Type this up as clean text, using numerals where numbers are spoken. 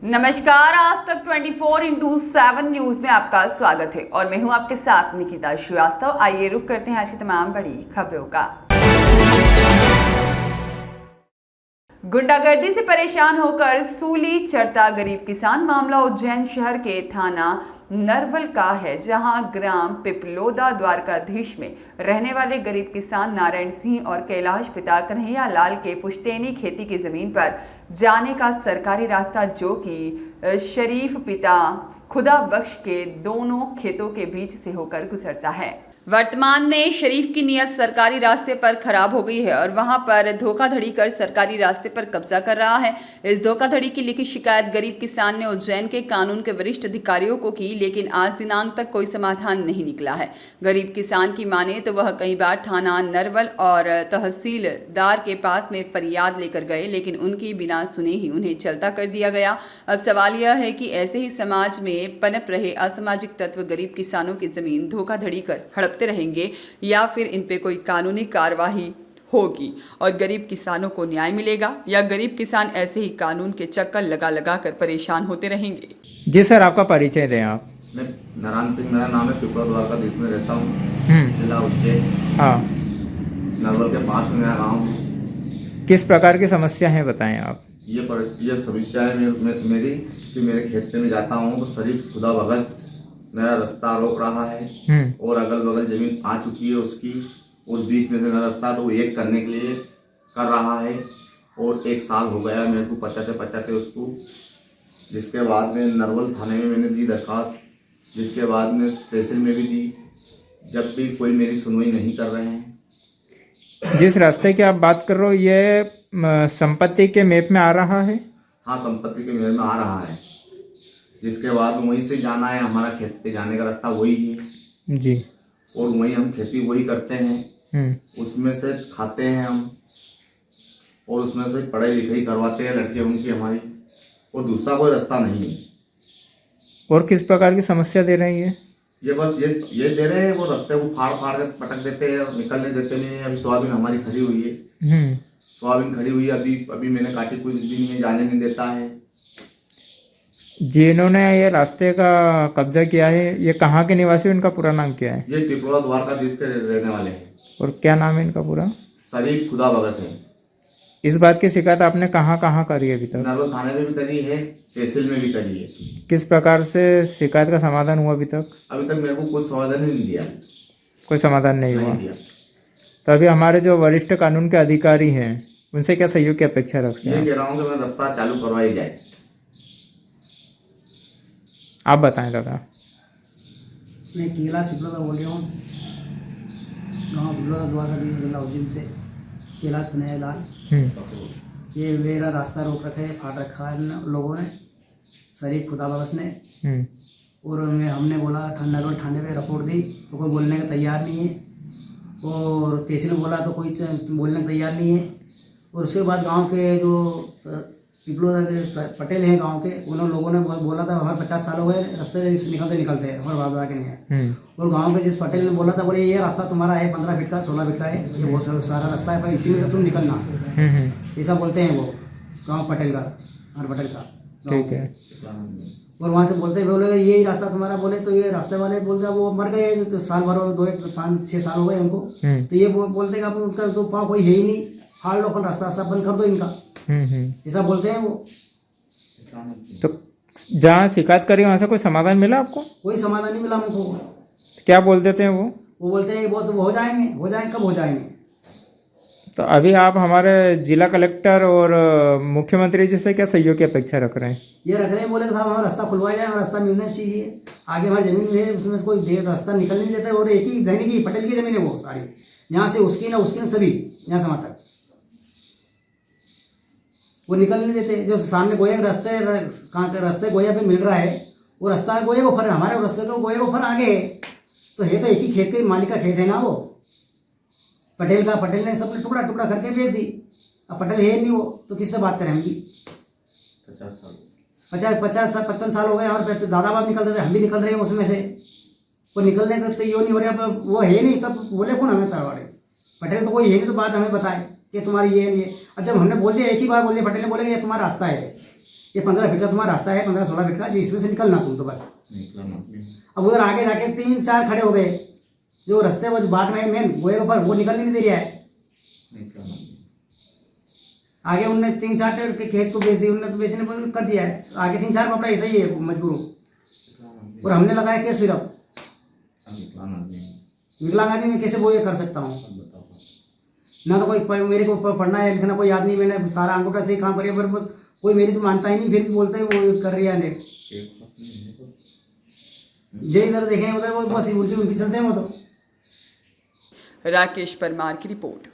नमस्कार, आज तक 24/7 न्यूज में आपका स्वागत है और मैं हूं आपके साथ निकिता श्रीवास्तव। आइए रुक करते हैं आज की तमाम बड़ी खबरों का। गुंडागर्दी से परेशान होकर सूली चढ़ता गरीब किसान। मामला उज्जैन शहर के थाना नरवल का है, जहां ग्राम पिपलोदा द्वारकाधीश में रहने वाले गरीब किसान नारायण सिंह और कैलाश पिता कन्हैया लाल के पुश्तैनी खेती की जमीन पर जाने का सरकारी रास्ता, जो कि शरीफ पिता खुदा बख्श के दोनों खेतों के बीच से होकर गुजरता है। वर्तमान में शरीफ की नीयत सरकारी रास्ते पर खराब हो गई है और वहां पर धोखाधड़ी कर सरकारी रास्ते पर कब्जा कर रहा है। इस धोखाधड़ी की लिखित शिकायत गरीब किसान ने उज्जैन के कानून के वरिष्ठ अधिकारियों को की, लेकिन आज दिनांक तक कोई समाधान नहीं निकला है। गरीब किसान की माने तो वह कई बार थाना नरवल और तहसीलदार के पास में फरियाद लेकर गए, लेकिन उनकी बिना सुने ही उन्हें चलता कर दिया गया। अब सवाल यह है कि ऐसे ही समाज में पनप रहे असामाजिक तत्व गरीब किसानों की जमीन धोखाधड़ी कर हड़पते रहेंगे या फिर इन पे कोई कानूनी कार्यवाही होगी और गरीब किसानों को न्याय मिलेगा, या गरीब किसान ऐसे ही कानून के चक्कर लगा लगा कर परेशान होते रहेंगे। जी सर, आपका परिचय दें आप। मैं नारायण सिंह मेरा नाम है, पिपलोदा द्वारकाधीश में रहता हूँ, जिला उज्जैन। हाँ, नरवल के पास में मेरा गाँव। किस प्रकार की समस्या है बताएं आप। ये समस्या है मेरी कि मेरे खेत में जाता हूँ तो शरीफ खुदा बख्श मेरा रास्ता रोक रहा है और अगल बगल जमीन आ चुकी है उसकी, उस बीच में से मेरा रास्ता तो एक करने के लिए कर रहा है और 1 साल हो गया मेरे को पचाते उसको। जिसके बाद में नरवल थाने में मैंने दी दरखास्त, जिसके बाद में तहसील में भी दी, जब भी कोई मेरी सुनवाई नहीं कर रहे हैं। जिस रास्ते की आप बात कर रहे हो, ये संपत्ति के मैप में आ रहा है? हाँ, संपत्ति के मैप में आ रहा है। जिसके बाद वहीं से जाना है, हमारा खेत पे जाने का रास्ता वही है जी, और वहीं हम खेती वही करते हैं, उसमें से खाते हैं हम और उसमें से पढ़ाई लिखाई करवाते हैं लड़के उनकी हमारी, और दूसरा कोई रास्ता नहीं है। और किस प्रकार की समस्या दे रही है? ये बस ये दे रहे हैं, वो रास्ते को फाड़ फाड़ कर पटक देते हैं, निकलने देते नहीं है। अभी सोयाबीन हमारी खड़ी हुई है, सोयाबीन खड़ी हुई है, अभी मैंने काटी, कुछ भी नहीं है, जाने नहीं देता है। जिन्होंने ये रास्ते का कब्जा किया है, ये कहाँ के निवासी, इनका पूरा नाम क्या है? ये पिपलोदा द्वारकाधीश के रहने वाले हैं। और क्या नाम है इनका पूरा? शरीफ खुदा बख्श है। इस बात की शिकायत आपने कहाँ कहाँ करी है अभी तक? नरवल थाने में भी करी है, तहसील में भी करी है। किस प्रकार से शिकायत का समाधान हुआ अभी तक? अभी तक मेरे को कुछ समाधान नहीं दिया, कोई समाधान नहीं हुआ। दिया। तो अभी हमारे जो वरिष्ठ कानून के अधिकारी हैं, उनसे क्या सहयोग की अपेक्षा रखते हैं? ये कह रहा हूँ कि मैं रास्ता चालू करवाई जाए। आप बताएं दादा। मैं कैलाश पिपलोदा बोल रहा हूँ, गाँव पिपलोदा द्वारकाधीश जिला उज्जैन से कैलाश कन्हैया लाल। ये मेरा रास्ता रोक रखा है, फाड़ रखा है इन लोगों ने, शरीफ खुदा बख्श ने। और हमने बोला नरवल थाने पे रिपोर्ट दी तो कोई बोलने का तैयार नहीं है, और तहसील में बोला तो कोई बोलने का तैयार नहीं है। और उसके बाद गांव के जो पिपलोदा के पटेल हैं गांव के, उन लोगों ने बोला था हमारे 50 साल हो गए रास्ते निकलते हमारे बाबा के नहीं है। और गांव के जिस पटेल ने बोला था, बोले ये रास्ता तुम्हारा है 15 फीट का, 16 फीट का है, ये बहुत सारा रास्ता है, पर इसी में से तुम निकलना, ऐसा बोलते हैं वो गाँव पटेल का, हमारे पटेल का। ठीक है। और वहाँ से बोले यही रास्ता तुम्हारा, बोले तो ये रास्ते वाले बोलते वो मर गए तो साल भर 5-6 साल हो गए उनको, तो ये बोलते कि उनका तो पाँव कोई है ही नहीं, फाड़ लो अपन रास्ता बंद कर दो इनका, ऐसा बोलते हैं वो। तो जहाँ शिकायत करी वहाँ से कोई समाधान मिला आपको? कोई समाधान नहीं मिला हमको। क्या बोल देते हैं वो? वो बोलते हैं बहुत हो जाएंगे, कब हो जाएंगे? तो अभी आप हमारे जिला कलेक्टर और मुख्यमंत्री जी से क्या सहयोग की अपेक्षा रख रहे हैं? ये रख रहे हैं, बोले साहब हमारा रास्ता खुलवाया जाए, हमारा रास्ता मिलना चाहिए। आगे हमारी जमीन है, उसमें से कोई रास्ता निकलने नहीं देता है, और एक ही घनी की पटेल की जमीन है वो सारी, यहाँ से उसकी ना सभी यहाँ से वहाँ तक वो निकल नहीं देते। जो सामने गोया रास्ते गोया पे मिल रहा है, वो रास्ता गोया को फर, हमारे रास्ते को गोया को फर आगे है, तो है तो एक ही खेत के मालिक का खेत है ना वो पटेल का। पटेल ने सब टुकड़ा टुकड़ा करके बेच दी, अब पटेल है नहीं वो, तो किससे बात करें हम भी? 50-55 साल हो गए हमारे, तो दादा बाप निकलते थे, हम भी निकल रहे हैं उसमें से। वो निकलने का तो ये नहीं हो रहा, वो है नहीं, तब बोले कौन हमें तरवाड़े? पटेल तो कोई है नहीं, तो बात हमें बताए कि तुम्हारी ये नहीं है। अब जब हमने बोल दिया, एक ही बार बोल दिया, पटेल ने बोले ये तुम्हारा रास्ता है, ये 15 फीट का तुम्हारा रास्ता है, 15-16 फीट का, जो इसमें से निकलना तुम तो बस। निकला ना। अब उधर आगे जाके 3-4 खड़े हो गए, जो रास्ते वो बाट में मेन गोए के ऊपर वो निकलने नहीं दे रहा है। निकला ना। आगे उनने 3-4 टेर के खेत को बेच दिया, उनने तो बेचने पर कर दिया है, आगे 3-4 कपड़ा ऐसा ही है मजबूर। और हमने लगाया केस फिर अब विकलांग आदमी। विकलांग आदमी में कैसे वो ये कर सकता हूँ? अब बताओ। ना तो कोई मेरे को पढ़ना है लिखना कोई याद नहीं, मैंने सारा अंगूठा से ही काम करिए, पर बस कोई मेरी तो मानता ही नहीं, फिर भी बोलते हैं वो कर रही है नेट। एक बात नहीं है तो। जे इधर देखें उधर वो बस उनकी चलते हैं वो तो। राकेश परमार की रिपोर्ट।